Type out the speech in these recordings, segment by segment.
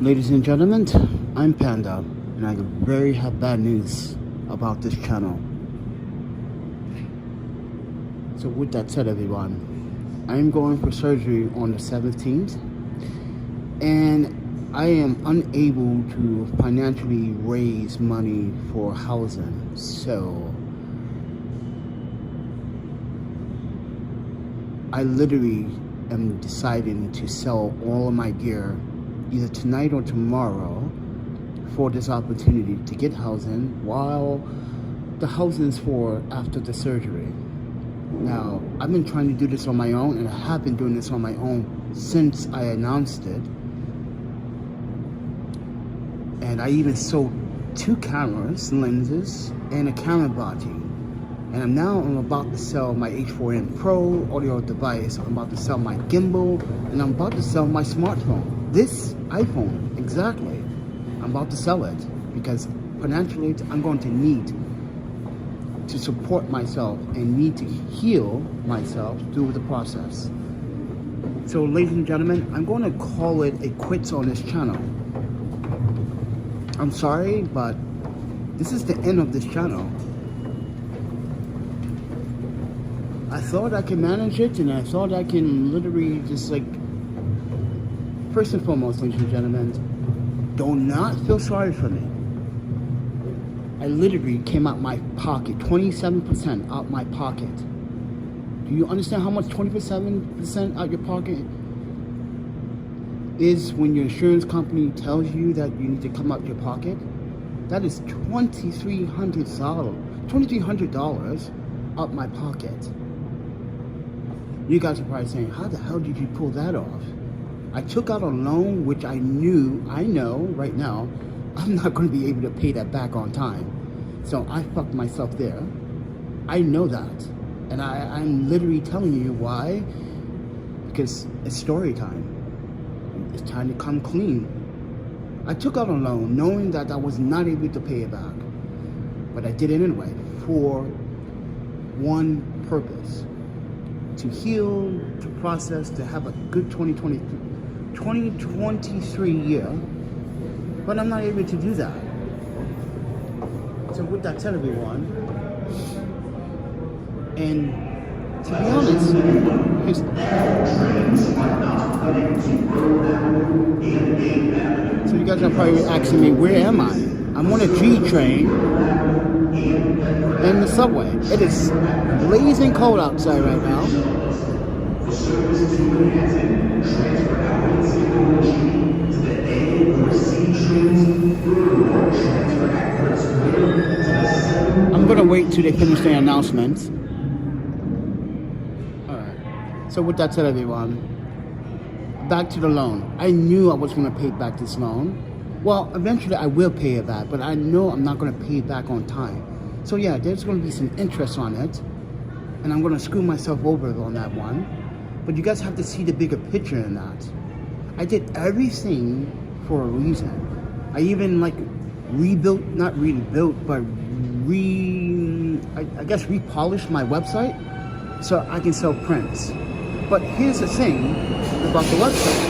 Ladies and gentlemen, I'm Panda, and I have bad news about this channel. So with that said, everyone, I'm going for surgery on the 17th, and I am unable to financially raise money for housing. So I literally am deciding to sell all of my gear either tonight or tomorrow for this opportunity to get housing, while the housing is for after the surgery. Now, I've been trying to do this on my own, and I have been doing this on my own since I announced it. And I even sold 2 cameras, lenses, and a camera body. And I'm about to sell my H4n Pro audio device. I'm about to sell my gimbal, and I'm about to sell my smartphone. This iPhone, exactly. I'm about to sell it because financially I'm going to need to support myself and need to heal myself through the process. So ladies and gentlemen, I'm going to call it a quits on this channel. I'm sorry, but this is the end of this channel. I thought I could manage it, and I thought I can literally just first and foremost, ladies and gentlemen, do not feel sorry for me. I literally came out my pocket, 27% out my pocket. Do you understand how much 27% out your pocket is when your insurance company tells you that you need to come out your pocket? That is $2,300 out my pocket. You guys are probably saying, how the hell did you pull that off? I took out a loan, which I know right now, I'm not going to be able to pay that back on time. So I fucked myself there. I know that. And I'm literally telling you why. Because it's story time. It's time to come clean. I took out a loan knowing that I was not able to pay it back. But I did it anyway for one purpose. To heal, to process, to have a good 2023 year, but I'm not able to do that. So with that said, everyone, and to be honest, so you guys are probably asking me, where am I? I'm on a G train in the subway. It is blazing cold outside right now. I'm gonna wait till they finish their announcements. Alright. So with that said, everyone, back to the loan. I knew I was gonna pay back this loan. Well, eventually I will pay it back, but I know I'm not gonna pay it back on time. So yeah, there's gonna be some interest on it, and I'm gonna screw myself over on that one. But you guys have to see the bigger picture in that. I did everything for a reason. I even rebuilt, not rebuilt, but repolished my website so I can sell prints. But here's the thing about the website.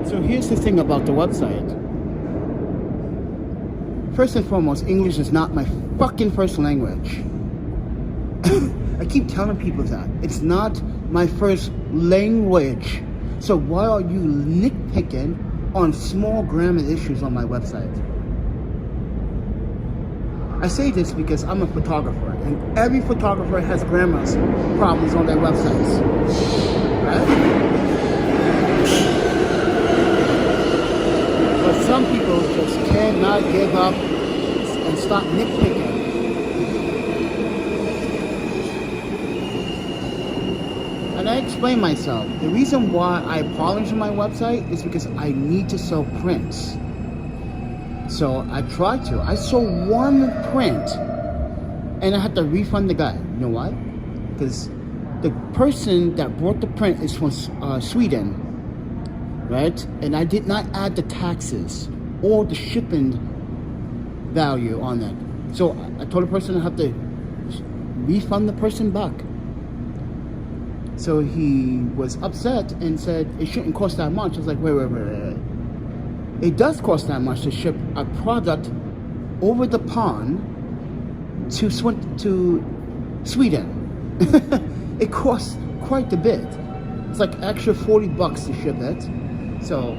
So here's the thing about the website. First and foremost, English is not my fucking first language. I keep telling people that. It's not my first language. So why are you nitpicking on small grammar issues on my website? I say this because I'm a photographer, and every photographer has grammar problems on their websites. Right? But some people just cannot give up and stop nitpicking. And I explain myself. The reason why I polish my website is because I need to sell prints. So I tried to. I sold 1 print, and I had to refund the guy. You know why? Because the person that bought the print is from Sweden, right? And I did not add the taxes. all the shipping value on it. So I told the person I have to refund the person back. So he was upset and said it shouldn't cost that much. I was like, wait. It does cost that much to ship a product over the pond to Sweden. It costs quite a bit. It's like extra $40 to ship it. So,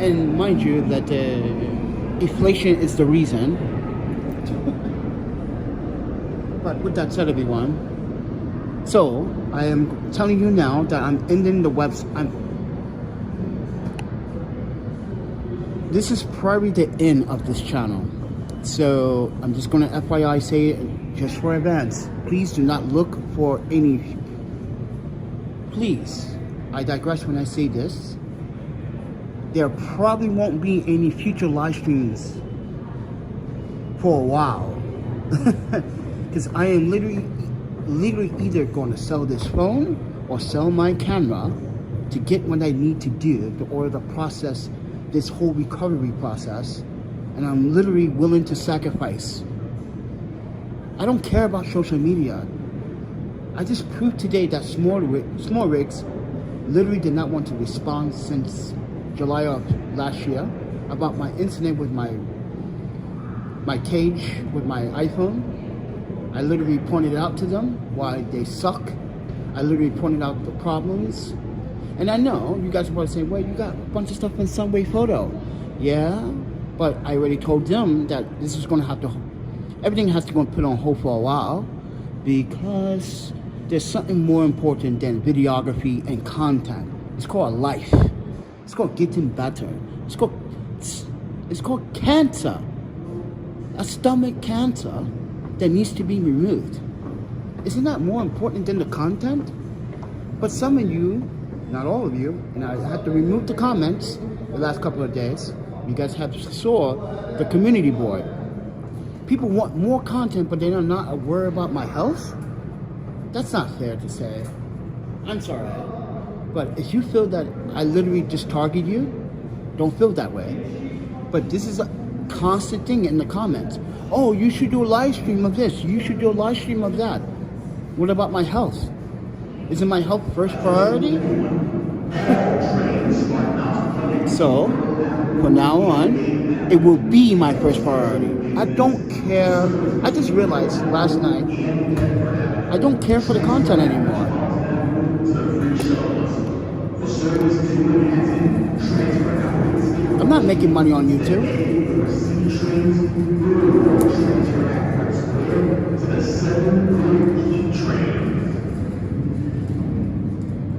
and mind you that inflation is the reason. But with that said, everyone, so I am telling you now that I'm ending the website. This is probably the end of this channel. So I'm just going to FYI say it just for advance. Please do not look for any. Please, I digress when I say this. There probably won't be any future live streams for a while. Because I am literally either going to sell this phone or sell my camera to get what I need to do to order the process, this whole recovery process. And I'm literally willing to sacrifice. I don't care about social media. I just proved today that small rigs literally did not want to respond since July of last year about my incident with my cage with my iPhone. I literally pointed out to them why they suck. I literally pointed out the problems. And I know you guys are probably saying, well, you got a bunch of stuff in Sunway Photo. Yeah, but I already told them that this is going to have to, everything has to go put on hold for a while, because there's something more important than videography and content. It's called life. It's called getting better. It's called cancer. A stomach cancer that needs to be removed. Isn't that more important than the content? But some of you, not all of you, and I had to remove the comments the last couple of days. You guys have saw the community board. People want more content, but they're not worried about my health. That's not fair to say. I'm sorry. But if you feel that I literally just target you, don't feel that way. But this is a constant thing in the comments. Oh, you should do a live stream of this. You should do a live stream of that. What about my health? Isn't my health first priority? So, from now on, it will be my first priority. I don't care. I just realized last night, I don't care for the content anymore. I'm not making money on YouTube.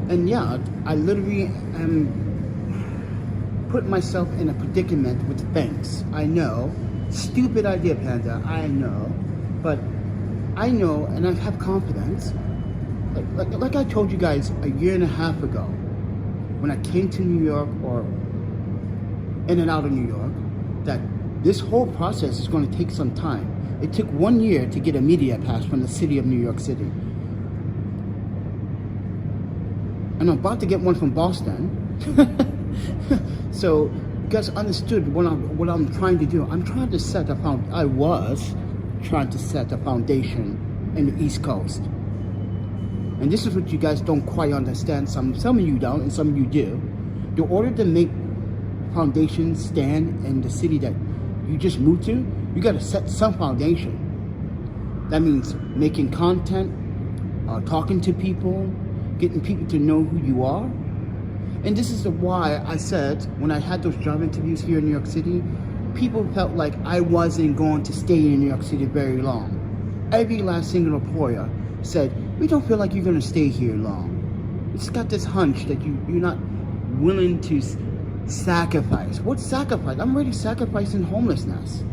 And yeah, I literally am putting myself in a predicament with banks. I know, stupid idea, Panda, I know, but I know and I have confidence. Like I told you guys a year and a half ago, when I came to New York, or in and out of New York, that this whole process is going to take some time. It took 1 year to get a media pass from the city of New York City. And I'm about to get one from Boston. So you guys understood what I'm trying to do. I'm trying to set a foundation in the East Coast. And this is what you guys don't quite understand. Some of you don't, and some of you do. In order to make foundation stand in the city that you just moved to, you got to set some foundation. That means making content, talking to people, getting people to know who you are. And this is why I said, when I had those job interviews here in New York City, people felt like I wasn't going to stay in New York City very long. Every last single employer said, we don't feel like you're going to stay here long. We just got this hunch that you're not willing to sacrifice. What sacrifice? I'm already sacrificing homelessness.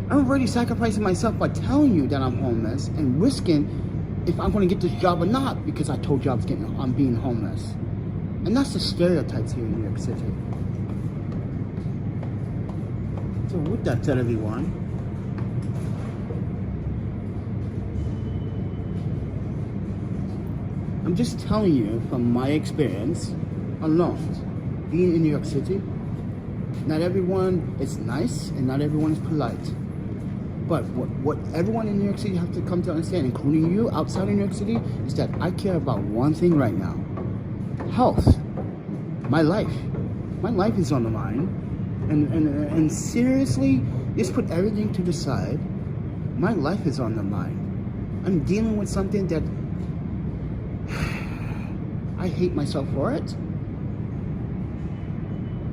I'm already sacrificing myself by telling you that I'm homeless and risking if I'm going to get this job or not, because I told you I'm being homeless. And that's the stereotypes here in New York City. So with that said, everyone, I'm just telling you from my experience alone, being in New York City, Not everyone is nice and not everyone is polite. But what everyone in New York City have to come to understand, including you outside of New York City, is that I care about one thing right now. Health. My life. My life is on the line. And seriously, just put everything to the side. My life is on the line. I'm dealing with something that I hate myself for it.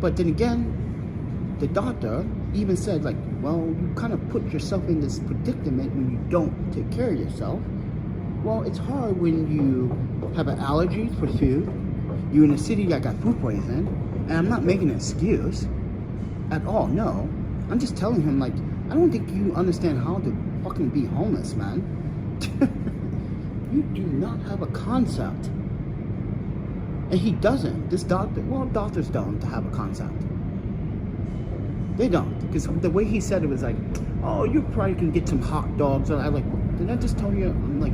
But then again, the doctor even said, like, well, you kind of put yourself in this predicament when you don't take care of yourself. Well, it's hard when you have an allergy for food. You're in a city that got food poisoning, and I'm not making an excuse at all, no. I'm just telling him, like, I don't think you understand how to fucking be homeless, man. You do not have a concept. And he doesn't. This doctor, well, doctors don't have a concept. They don't. Because the way he said it was like, oh, you probably can get some hot dogs. And I'm like, did I just tell you I'm like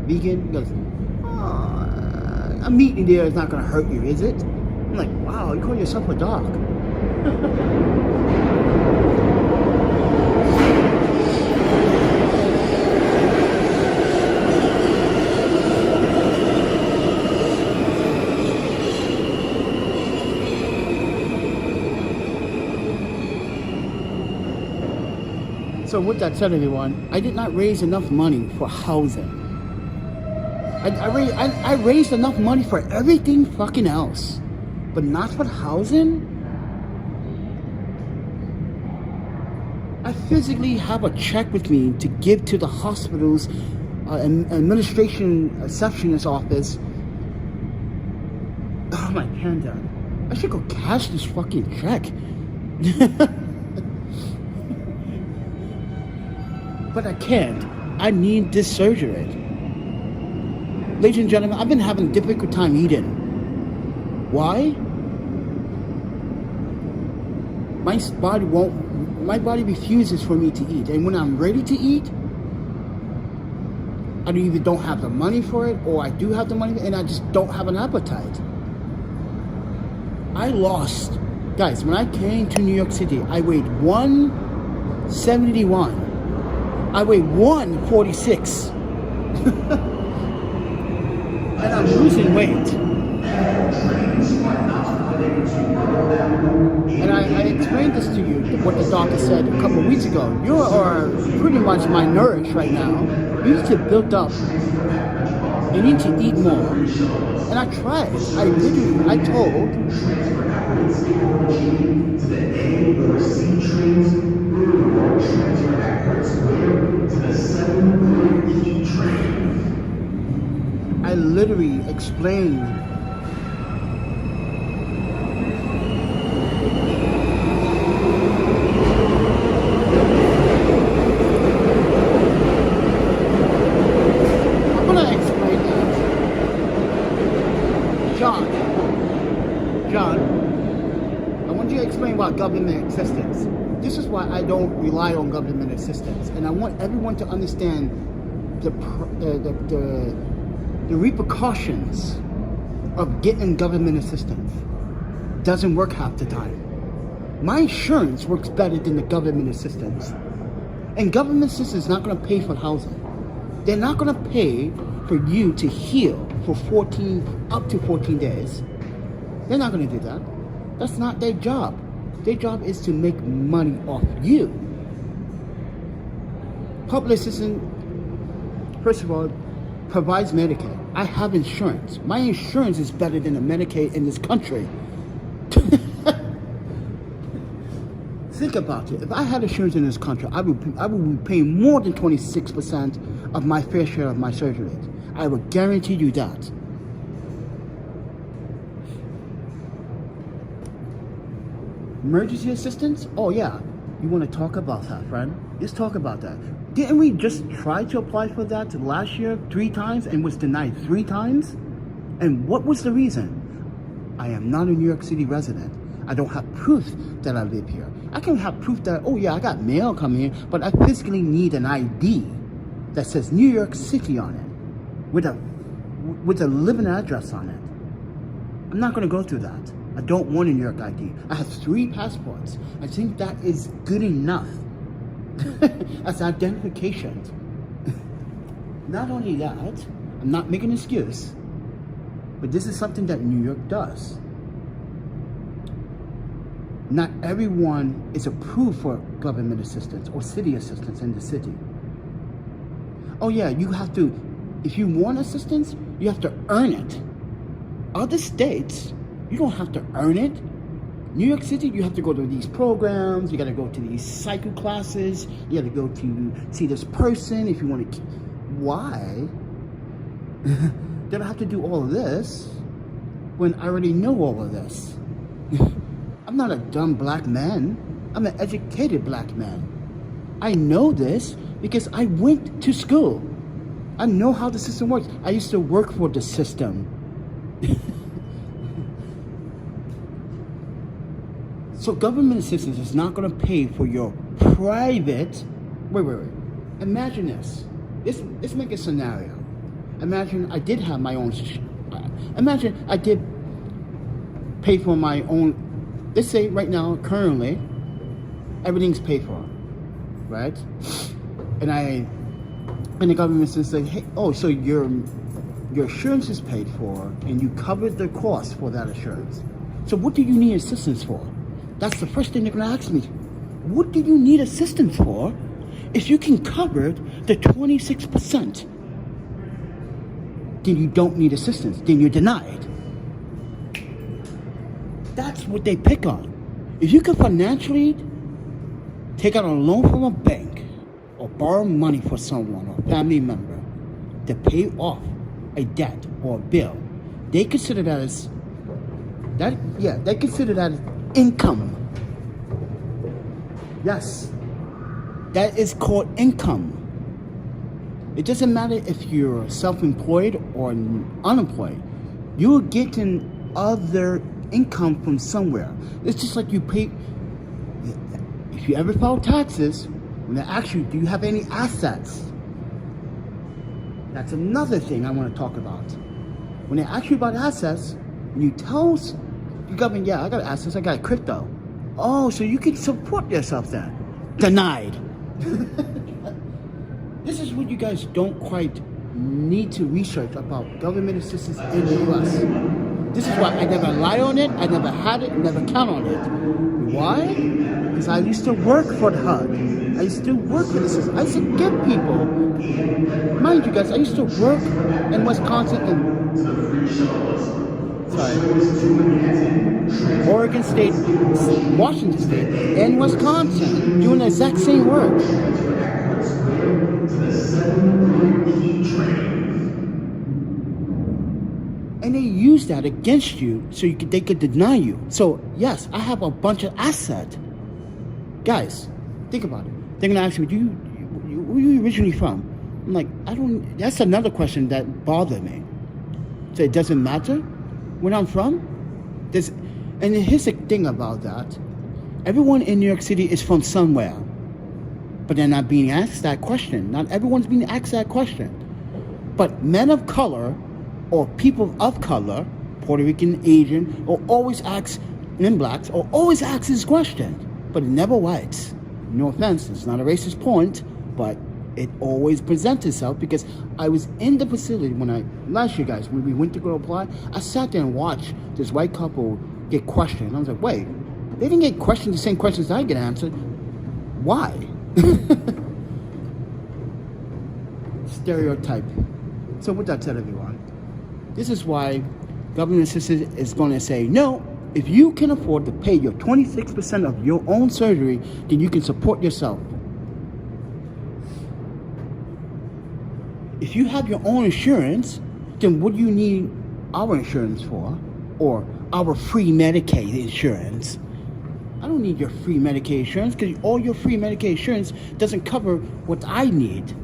vegan? He goes, oh, a meat in there is not going to hurt you, is it? I'm like, wow, you call yourself a dog. So with that said, everyone, I did not raise enough money for housing. I raised enough money for everything fucking else, but not for housing. I physically have a check with me to give to the hospital's administration receptionist office. Oh my panda! I should go cash this fucking check. But I can't. I need this surgery. Ladies and gentlemen, I've been having a difficult time eating. Why? My body refuses for me to eat. And when I'm ready to eat, I either don't have the money for it, or I do have the money and I just don't have an appetite. I lost. Guys, when I came to New York City, I weighed 171. I weigh 146. And I'm losing weight. And I explained this to you, what the doctor said a couple of weeks ago. You are pretty much malnourished right now. You need to build up. You need to eat more. And I tried. I told. I literally explained John, I want you to explain about government assistance. This is why I don't rely on government assistance, and I want everyone to understand the repercussions of getting government assistance. Doesn't work half the time. My insurance works better than the government assistance, and government assistance is not going to pay for housing. They're not going to pay for you to heal for up to 14 days. They're not going to do that. That's not their job. Their job is to make money off you. Public assistance, first of all, provides Medicaid. I have insurance. My insurance is better than the Medicaid in this country. Think about it. If I had insurance in this country, I would be paying more than 26% of my fair share of my surgery. I would guarantee you that. Emergency assistance? Oh yeah. You want to talk about that, friend? Let's talk about that. Didn't we just try to apply for that last year 3 times and was denied 3 times? And what was the reason? I am not a New York City resident. I don't have proof that I live here. I can have proof that, oh yeah, I got mail coming in, but I physically need an ID that says New York City on it with a living address on it. I'm not going to go through that. I don't want a New York ID. I have 3 passports. I think that is good enough as identification. Not only that, I'm not making an excuse, but this is something that New York does. Not everyone is approved for government assistance or city assistance in the city. Oh yeah, you have to, if you want assistance, you have to earn it. Other states, you don't have to earn it. New York City, you have to go to these programs, you gotta go to these cycle classes, you gotta go to see this person if you want to. Why? Did I have to do all of this when I already know all of this? I'm not a dumb black man. I'm an educated black man. I know this because I went to school. I know how the system works. I used to work for the system. So government assistance is not going to pay for your private... Wait. Imagine this. Let's make a scenario. Imagine I did have my own... Imagine I did pay for my own... Let's say right now, currently, everything's paid for, right? And the government says, like, hey, oh, so your insurance is paid for, and you covered the cost for that insurance. So what do you need assistance for? That's the first thing they're gonna ask me. What do you need assistance for if you can cover the 26%? Then you don't need assistance. Then you're denied. That's what they pick on. If you can financially take out a loan from a bank or borrow money for someone or family member to pay off a debt or a bill, they consider that as they consider that as income. Yes, that is called income. It doesn't matter if you're self-employed or unemployed. You're getting other income from somewhere. It's just like you pay. If you ever file taxes, when they ask you, do you have any assets? That's another thing I want to talk about. When they ask you about assets, and you tell the government, yeah, I got assets, I got crypto. Oh, so you can support yourself then. Denied. This is what you guys don't quite need to research about government assistance in the U.S. This is why I never lie on it, I never had it, never count on it. Why? Because I used to work for the HUD. I used to work for the system. I used to give people. Mind you guys, I used to work in Wisconsin and Oregon State, Washington State, and Wisconsin doing the exact same work. And they use that against you so they could deny you. So, yes, I have a bunch of assets. Guys, think about it. They're going to ask me, where are you originally from? I'm like, that's another question that bothered me. So it doesn't matter where I'm from? And here's the thing about that. Everyone in New York City is from somewhere. But they're not being asked that question. Not everyone's being asked that question. But men of color or people of color, Puerto Rican, Asian, or always ask, and blacks, or always ask this question, but never whites. No offense, it's not a racist point, but it always presents itself because I was in the facility last year, guys, when we went to go apply, I sat there and watched this white couple get questioned. I was like, wait, they didn't get questioned the same questions I get answered. Why? Stereotype. So with that said, everyone, this is why government assistance is going to say, no, if you can afford to pay your 26% of your own surgery, then you can support yourself. If you have your own insurance, then what do you need our insurance for? Or our free Medicaid insurance? I don't need your free Medicaid insurance because all your free Medicaid insurance doesn't cover what I need.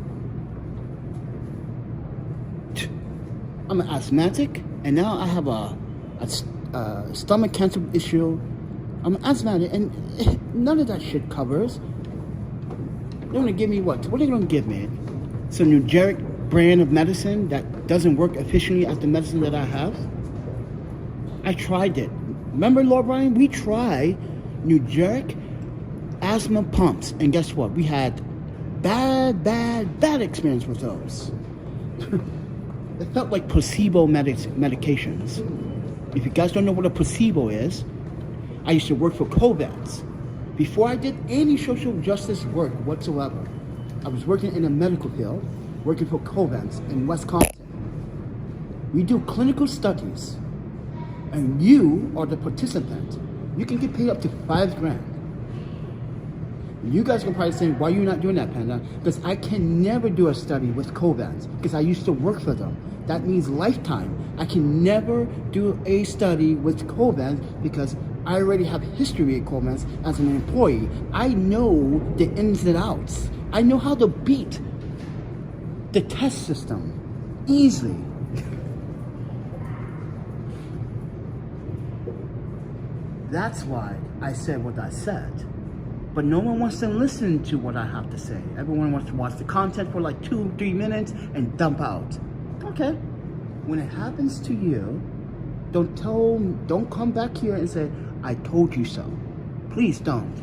I'm an asthmatic, and now I have a stomach cancer issue. I'm asthmatic, and none of that shit covers. They're going to give me what? What are they going to give me? Some generic brand of medicine that doesn't work efficiently as the medicine that I have? I tried it. Remember, Lord Brian, we tried Nugeric asthma pumps, and guess what? We had bad experience with those. It felt like placebo medications. If you guys don't know what a placebo is, I used to work for Covance. Before I did any social justice work whatsoever, I was working in the medical field, working for Covance in Wisconsin. We do clinical studies, and you are the participant. You can get paid up to $5,000. You guys can probably say, why are you not doing that, Panda? Because I can never do a study with Covance, because I used to work for them. That means lifetime. I can never do a study with Covance because I already have history at Covance as an employee. I know the ins and outs. I know how to beat the test system easily. That's why I said what I said. But no one wants to listen to what I have to say. Everyone wants to watch the content for like 2-3 minutes and dump out. Okay. When it happens to you, don't come back here and say, I told you so. Please don't.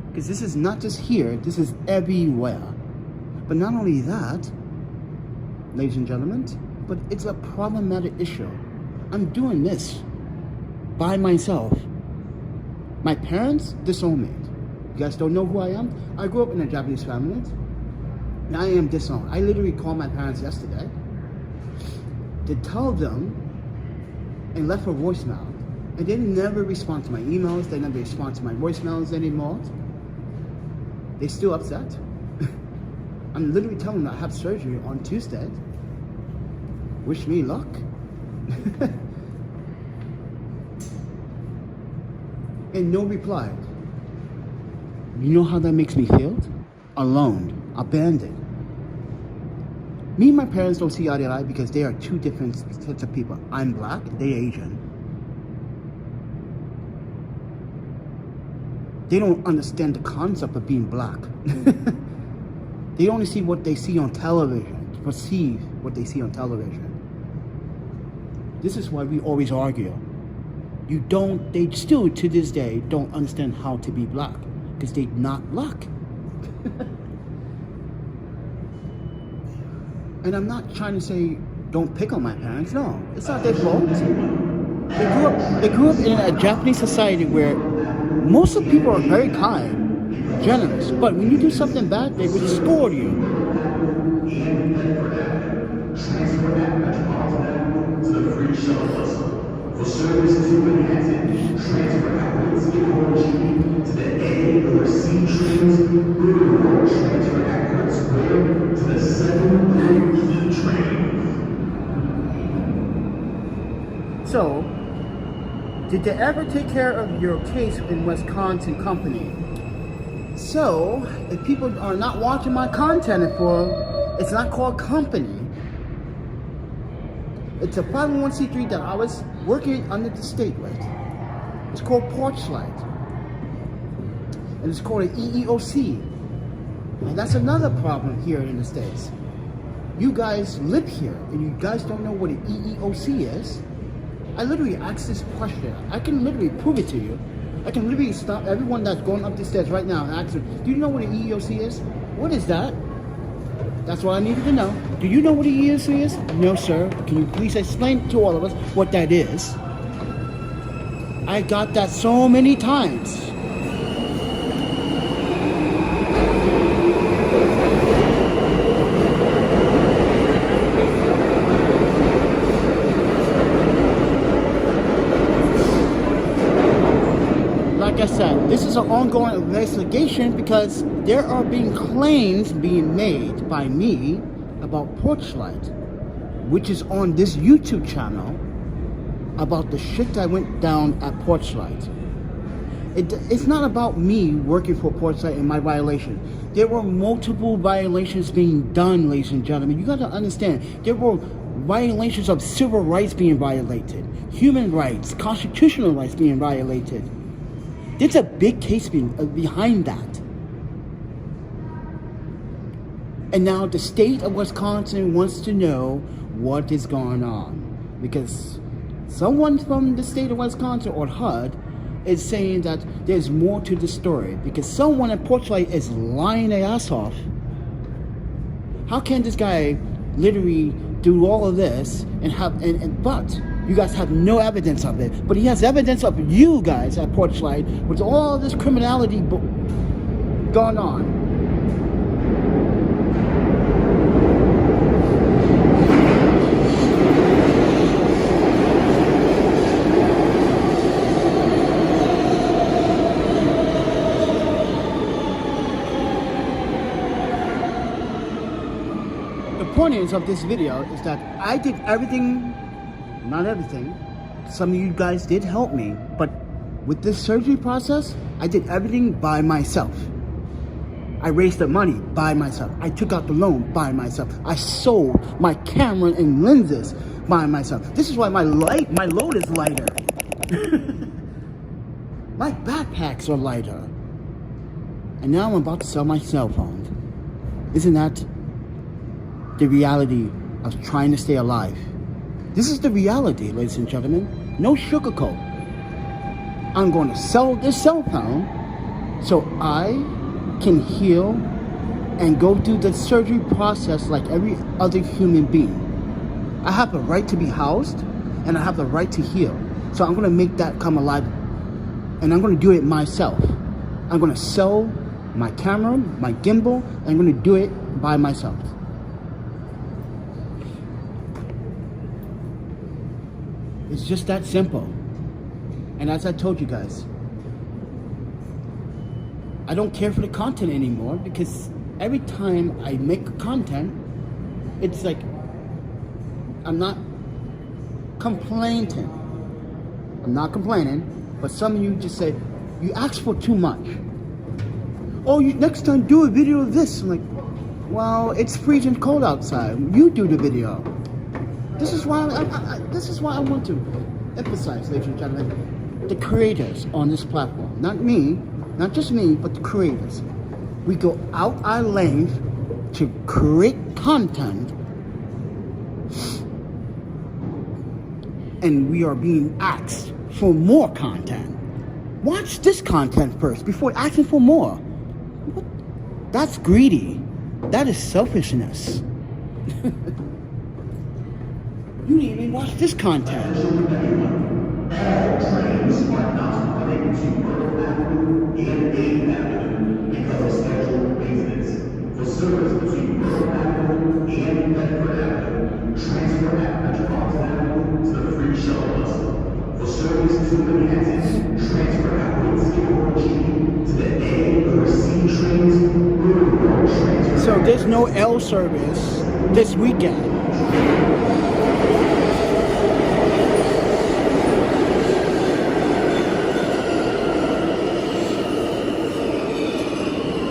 Because this is not just here, this is everywhere. But not only that, ladies and gentlemen, but it's a problematic issue. I'm doing this by myself. My parents disown me. You guys don't know who I am? I grew up in a Japanese family, and I am disowned. I literally called my parents yesterday to tell them and left a voicemail. And they never respond to my emails. They never respond to my voicemails anymore. They're still upset. I'm literally telling them I have surgery on Tuesday. Wish me luck. And no reply. You know how that makes me feel? Alone, abandoned. Me and my parents don't see eye to eye because they are two different sets of people. I'm black, they Asian. They don't understand the concept of being black. They only see what they see on television, perceive what they see on television. This is why we always argue. They still to this day don't understand how to be black because they're not black. And I'm not trying to say don't pick on my parents. No, it's not their fault. They grew up in a Japanese society where most of the people are very kind, generous, but when you do something bad, they would scold you. For service to enhance transfer outlets to the A or C trains, or transfer outlets where to the 7 key train. So, did they ever take care of your case in Wisconsin company? So, if people are not watching my content for, it's not called company. It's a 501c3 that I was working under the state with. It's called Porchlight. And it's called an EEOC. And that's another problem here in the States. You guys live here and you guys don't know what an EEOC is. I literally asked this question. I can literally prove it to you. I can literally stop everyone that's going up the stairs right now and ask them, do you know what an EEOC is? What is that? That's what I needed to know. Do you know what an EEOC is? No, sir. Can you please explain to all of us what that is? I got that so many times. Like I said, this is an ongoing investigation because there are claims being made by me about Porchlight, which is on this YouTube channel, about the shit that went down at Porchlight. It's not about me working for Porchlight and my violation. There were multiple violations being done, ladies and gentlemen. You got to understand, there were violations of civil rights being violated, human rights, constitutional rights being violated. There's a big case behind that. And now the state of Wisconsin wants to know what is going on. Because Someone from the state of Wisconsin or HUD is saying that there's more to the story because someone in Porchlight is lying their ass off. How can this guy literally do all of this and have but you guys have no evidence of it, but he has evidence of you guys at Porchlight with all this criminality going on. The point is of this video is that I did everything, not everything. Some of you guys did help me, but with this surgery process, I did everything by myself. I raised the money by myself. I took out the loan by myself. I sold my camera and lenses by myself. This is why my load is lighter. My backpacks are lighter. And now I'm about to sell my cell phone. Isn't that the reality of trying to stay alive? This is the reality, ladies and gentlemen. No sugarcoat. I'm going to sell this cell phone so I can heal and go through the surgery process like every other human being. I have the right to be housed and I have the right to heal. So I'm going to make that come alive and I'm going to do it myself. I'm going to sell my camera, my gimbal, and I'm going to do it by myself. It's just that simple. And as I told you guys, I don't care for the content anymore because every time I make content, it's like I'm not complaining. I'm not complaining, but some of you just say, you ask for too much. Oh, you next time do a video of this. I'm like, well, it's freezing cold outside. You do the video. This is why I want to emphasize, ladies and gentlemen, the creators on this platform. Not me, not just me, but the creators. We go out our length to create content, and we are being asked for more content. Watch this content first before asking for more. What? That's greedy. That is selfishness. You didn't even watch this content. All trains are not running to Myrtle Avenue and 8th Avenue because of scheduled maintenance. For service between Myrtle Avenue and Bedford Avenue, transfer at Metropolitan Avenue to the free shuttle bus. For service to Manhattan, transfer at Skidmore G to the A or C trains. So there's no L service this weekend.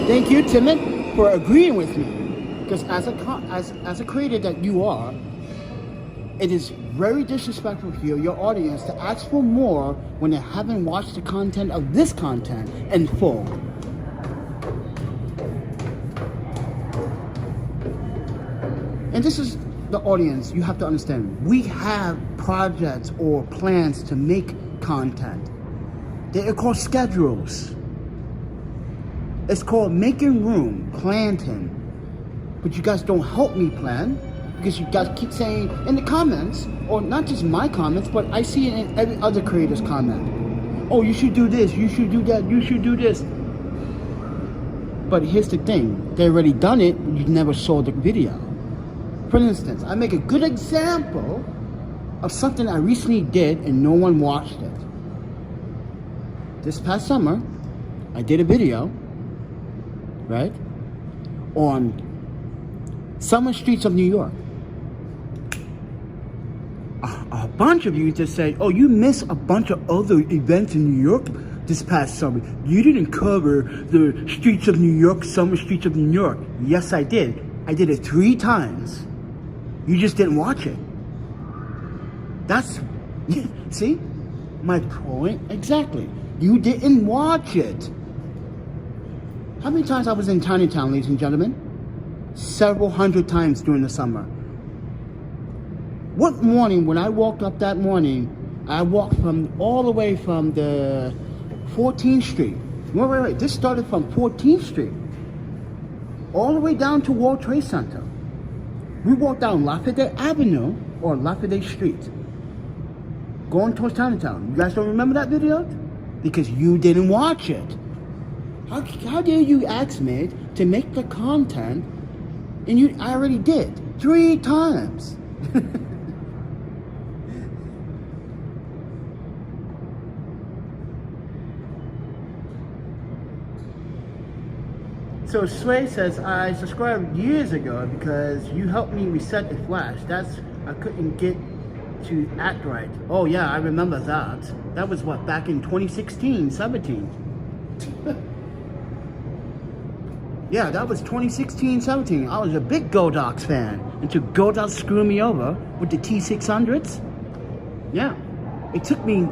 Thank you, Timid, for agreeing with me. Because as a creator that you are, it is very disrespectful for you, your audience, to ask for more when they haven't watched the content of this content in full. And this is the audience, you have to understand. We have projects or plans to make content. They are called schedules. It's called making room, planting. But you guys don't help me plan because you guys keep saying in the comments, or not just my comments, but I see it in every other creator's comment. Oh, you should do this, you should do that, you should do this. But here's the thing, they already done it, you never saw the video. For instance, I make a good example of something I recently did and no one watched it. This past summer, I did a video, right, on summer streets of New York. A bunch of you just say, oh, you missed a bunch of other events in New York this past summer. You didn't cover the streets of New York, summer streets of New York. Yes, I did. I did it 3 times. You just didn't watch it. That's, see, my point exactly. You didn't watch it. How many times I was in Chinatown, ladies and gentlemen? Several hundred times during the summer. What morning, when I woke up that morning, I walked from all the way from the 14th Street. Wait. This started from 14th Street. All the way down to World Trade Center. We walked down Lafayette Avenue or Lafayette Street. Going towards Chinatown. You guys don't remember that video? Because you didn't watch it. How dare you ask me to make the content and I already did 3 times. So Sway says, I subscribed years ago because you helped me reset the flash. I couldn't get to act right. Oh yeah, I remember that. That was what, back in 2016, 17. Yeah, that was 2016, 17. I was a big Godox fan until Godox screwed me over with the T600s. Yeah, it took me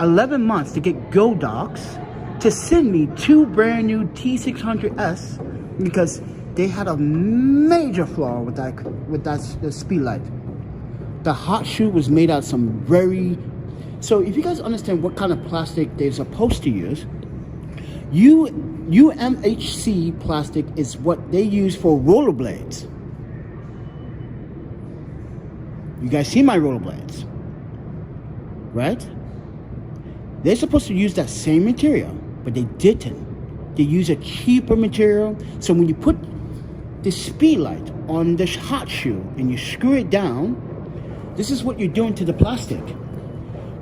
11 months to get Godox to send me 2 brand new T600S because they had a major flaw with the speed light. The hot shoe was made out of some very... So if you guys understand what kind of plastic they're supposed to use, UMHC plastic is what they use for rollerblades. You guys see my rollerblades, right? They're supposed to use that same material, but they didn't. They use a cheaper material. So when you put the speed light on the hot shoe and you screw it down, this is what you're doing to the plastic.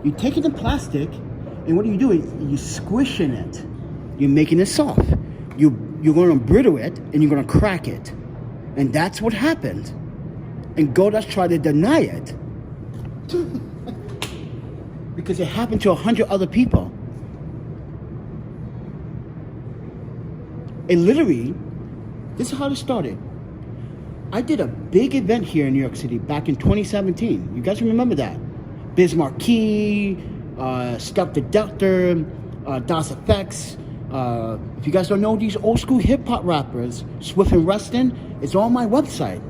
You're taking the plastic and what do? You're squishing it. You're making it soft. You're going to brittle it and you're going to crack it. And that's what happened. And Godox tried to deny it. Because it happened to 100 other people. And literally, this is how it started. I did a big event here in New York City back in 2017. You guys remember that? Biz Marquee, Step the Doctor, Das Effects. If you guys don't know these old school hip hop rappers, Swift and Reston, it's on my website.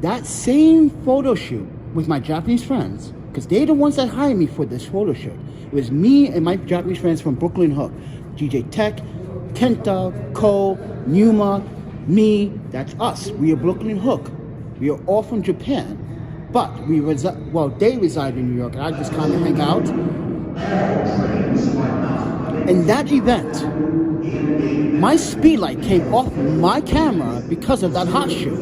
That same photo shoot with my Japanese friends, because they're the ones that hired me for this photo shoot. It was me and my Japanese friends from Brooklyn Hook. DJ Tech, Kenta, Ko, Numa, me, that's us. We are Brooklyn Hook. We are all from Japan. But they reside in New York, and I just kind of hang out. In that event, my speed light came off my camera because of that hot shoe.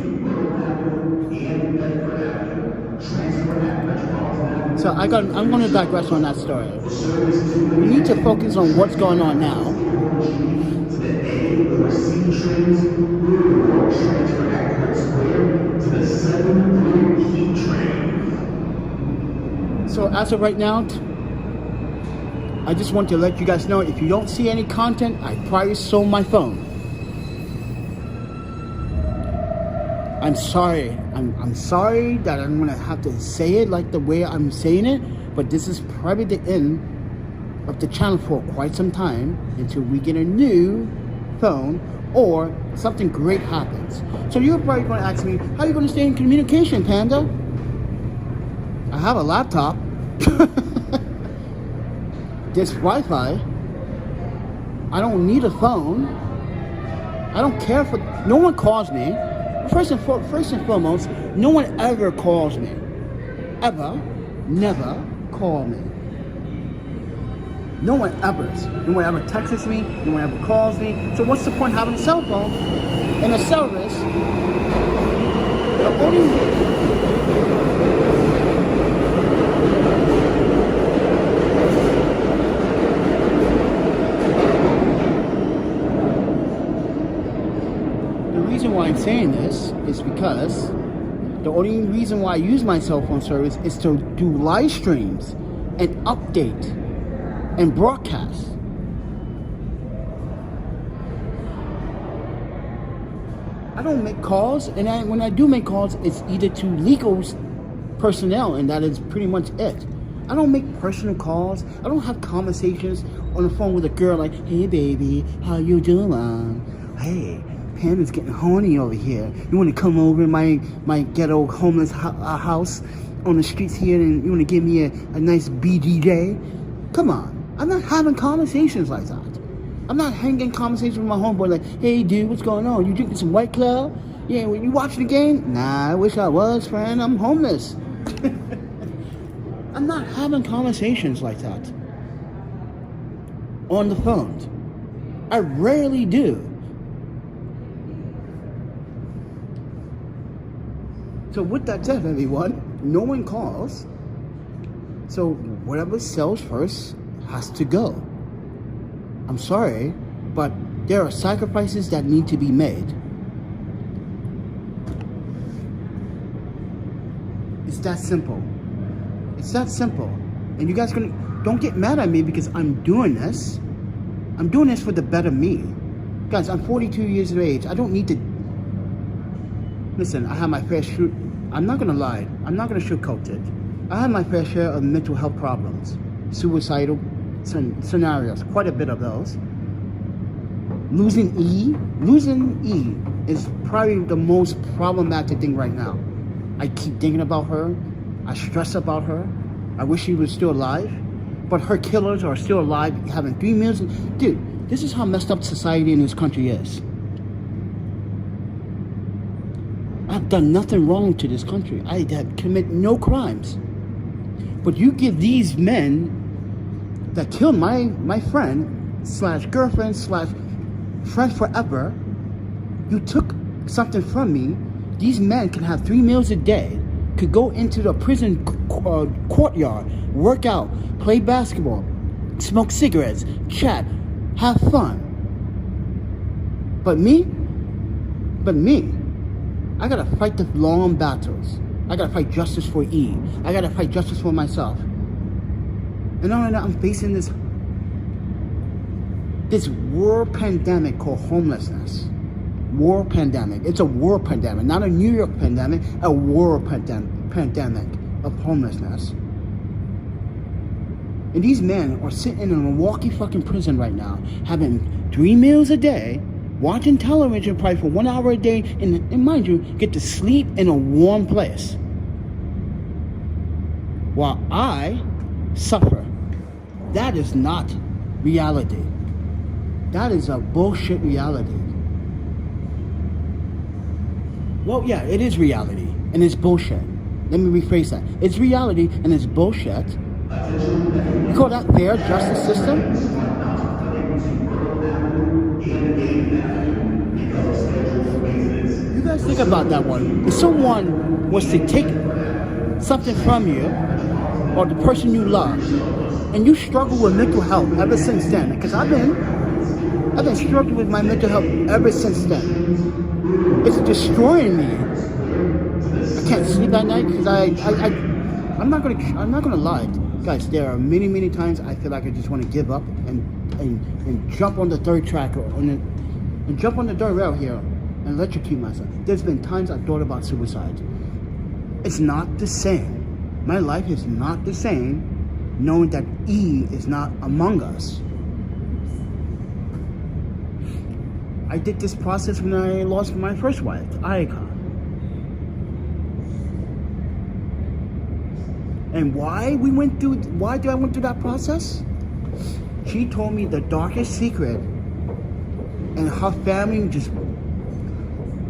So I'm going to digress on that story. We need to focus on what's going on now. So as of right now, I just want to let you guys know, if you don't see any content, I probably sold my phone. I'm sorry. I'm sorry that I'm going to have to say it like the way I'm saying it, but this is probably the end of the channel for quite some time until we get a new phone or something great happens. So you're probably going to ask me, how are you going to stay in communication, Panda? I have a laptop. There's Wi-Fi. I don't need a phone. I don't care for... No one calls me. First and foremost, no one ever calls me. Ever. Never call me. No one ever. No one ever texts me. No one ever calls me. So what's the point of having a cell phone and a service? The reason why I'm saying this is because the only reason why I use my cell phone service is to do live streams and update and broadcast. I don't make calls, and when I do make calls, it's either to legal personnel, and that is pretty much it. I don't make personal calls. I don't have conversations on the phone with a girl like, hey baby, how you doing? Hey, Panda's getting horny over here. You want to come over in my ghetto homeless house on the streets here and you want to give me a nice BDJ? Come on. I'm not having conversations like that. I'm not hanging conversations with my homeboy like, hey dude, what's going on? You drinking some White Claw? Yeah, when you watching the game? Nah, I wish I was, friend. I'm homeless. I'm not having conversations like that on the phone. I rarely do. So with that said, everyone, no one calls. So whatever sells first has to go. I'm sorry, but there are sacrifices that need to be made. It's that simple. It's that simple. And you guys don't get mad at me because I'm doing this. I'm doing this for the better me. Guys, I'm 42 years of age. I don't need to... Listen, I have my fair share... I'm not going to lie. I'm not going to sugarcoat it. I have my fair share of mental health problems. Suicidal scenarios. Quite a bit of those. Losing E is probably the most problematic thing right now. I keep thinking about her. I stress about her. I wish she was still alive. But her killers are still alive, having 3 meals. Dude, this is how messed up society in this country is. I've done nothing wrong to this country. I have committed no crimes. But you give these men that killed my friend / girlfriend / friend forever, you took something from me. These men can have 3 meals a day, could go into the prison courtyard, work out, play basketball, smoke cigarettes, chat, have fun. But me, I gotta fight the long battles. I gotta fight justice for E. I gotta fight justice for myself. And not only that, I'm facing this world pandemic called homelessness. World pandemic. It's a world pandemic, not a New York pandemic, a world pandemic of homelessness. And these men are sitting in a Milwaukee fucking prison right now, having 3 meals a day, watching television probably for 1 hour a day, and mind you, get to sleep in a warm place. While I suffer. That is not reality. That is a bullshit reality. Well, yeah, it is reality, and it's bullshit. Let me rephrase that. It's reality, and it's bullshit. You call that fair justice system? You guys think about that one. If someone was to take something from you, or the person you love, and you struggle with mental health ever since then, because I've been struggling with my mental health ever since then. It's destroying me. I can't sleep at night because I'm not gonna lie, guys. There are many times I feel like I just want to give up and jump on the third track and jump on the third rail here and electrocute myself. There's been times I've thought about suicide. It's not the same. My life is not the same knowing that E is not among us. I did this process when I lost my first wife, Ayaka. And why did I went through that process? She told me the darkest secret, and her family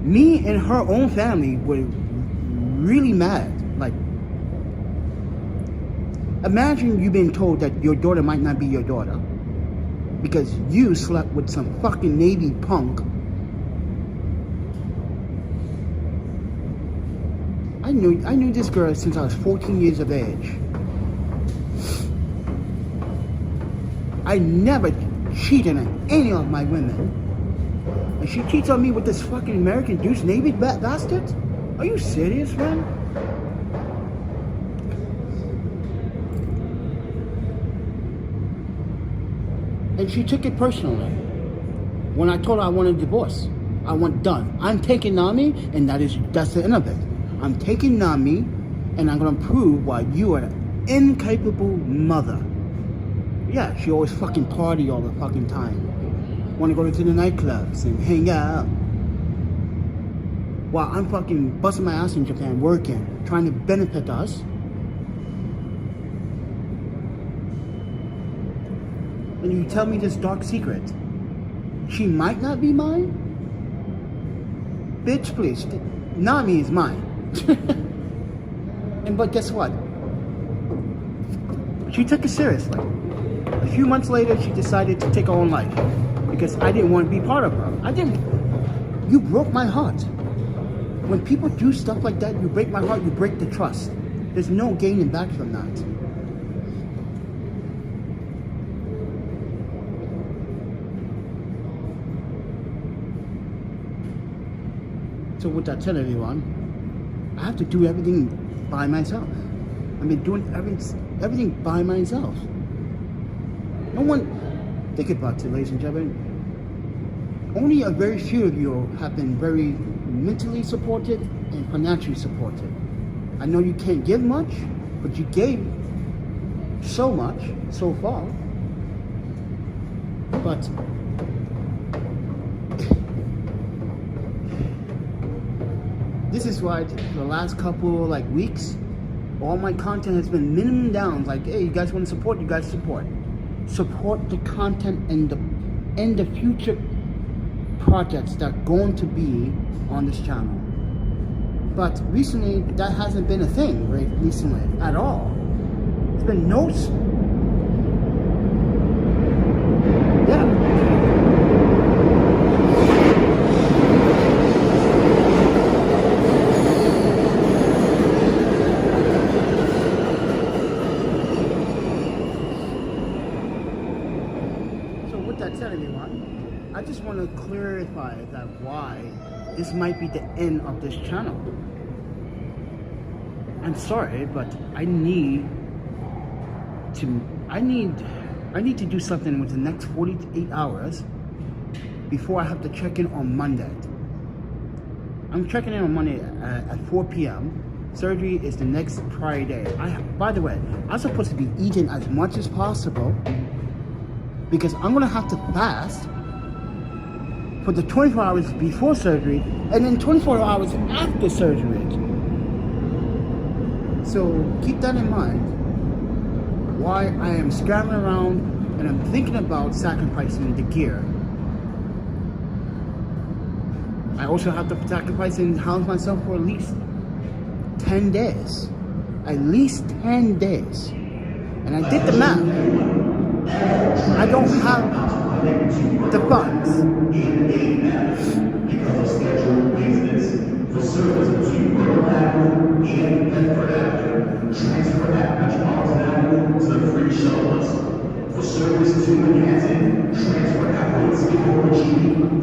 me and her own family were really mad. Like, imagine you being told that your daughter might not be your daughter because you slept with some fucking Navy punk. I knew this girl since I was 14 years of age. I never cheated on any of my women. And she cheats on me with this fucking American douche Navy bastard? Are you serious, man? And she took it personally. When I told her I wanted a divorce, I want done. I'm taking Nami, and that's the end of it. I'm taking Nami, and I'm gonna prove why you are an incapable mother. Yeah, she always fucking party all the fucking time. Wanna go to the nightclubs and hang out. While I'm fucking busting my ass in Japan, working, trying to benefit us, and you tell me this dark secret. She might not be mine? Bitch, please. Nami is mine. But guess what? She took it seriously. A few months later, she decided to take her own life because I didn't want to be part of her. You broke my heart. When people do stuff like that, you break my heart, you break the trust. There's no gaining back from that. So with that said, everyone, I have to do everything by myself. I've been doing everything by myself. No one, think about it, ladies and gentlemen. Only a very few of you have been very mentally supported and financially supported. I know you can't give much, but you gave so much so far. But this is why the last couple weeks, all my content has been minimum down. Like, hey, you guys want to support? You guys support. Support the content and the future projects that are going to be on this channel. But recently, that hasn't been a thing, right? Recently, at all. It's been no. Yeah. Everyone, I just want to clarify that why this might be the end of this channel. I'm sorry, but I need to do something within the next 48 hours before I have to check in on Monday. I'm checking in on Monday at 4 p.m. Surgery is the next Friday. By the way, I'm supposed to be eating as much as possible because I'm gonna have to fast for the 24 hours before surgery and then 24 hours after surgery. So keep that in mind. Why I am scrambling around and I'm thinking about sacrificing the gear. I also have to sacrifice and house myself for at least 10 days. At least 10 days. And I did the math. I don't have the funds. Because of scheduled business, for service between World Avenue and Bedford Avenue, transfer at Metropolitan Avenue to the free shuttle bus. For service to Manhattan, transfer at Woodsville G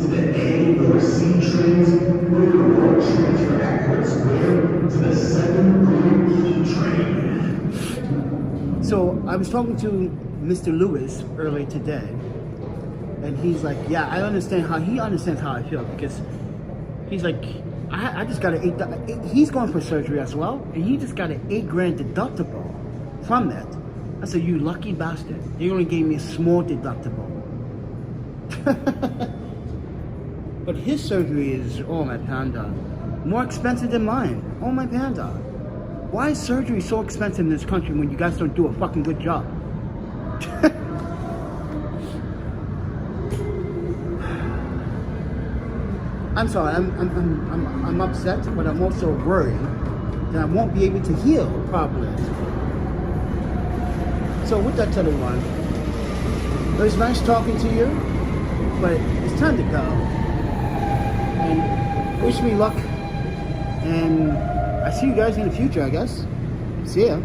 to the A or C trains, or transfer at Court Square to the 7 E train. So I was talking to Mr. Lewis earlier today, and he's like, yeah, he understands how I feel, because he's like, I just got he's going for surgery as well, and he just got an $8,000 deductible from that. I said, you lucky bastard, they only gave me a small deductible. But his surgery is, oh my panda, more expensive than mine. Oh my panda, why is surgery so expensive in this country when you guys don't do a fucking good job? I'm sorry, I'm upset, but I'm also worried that I won't be able to heal properly. So with that, everyone, it was nice talking to you, but it's time to go. And wish me luck, and I see you guys in the future, I guess. See ya.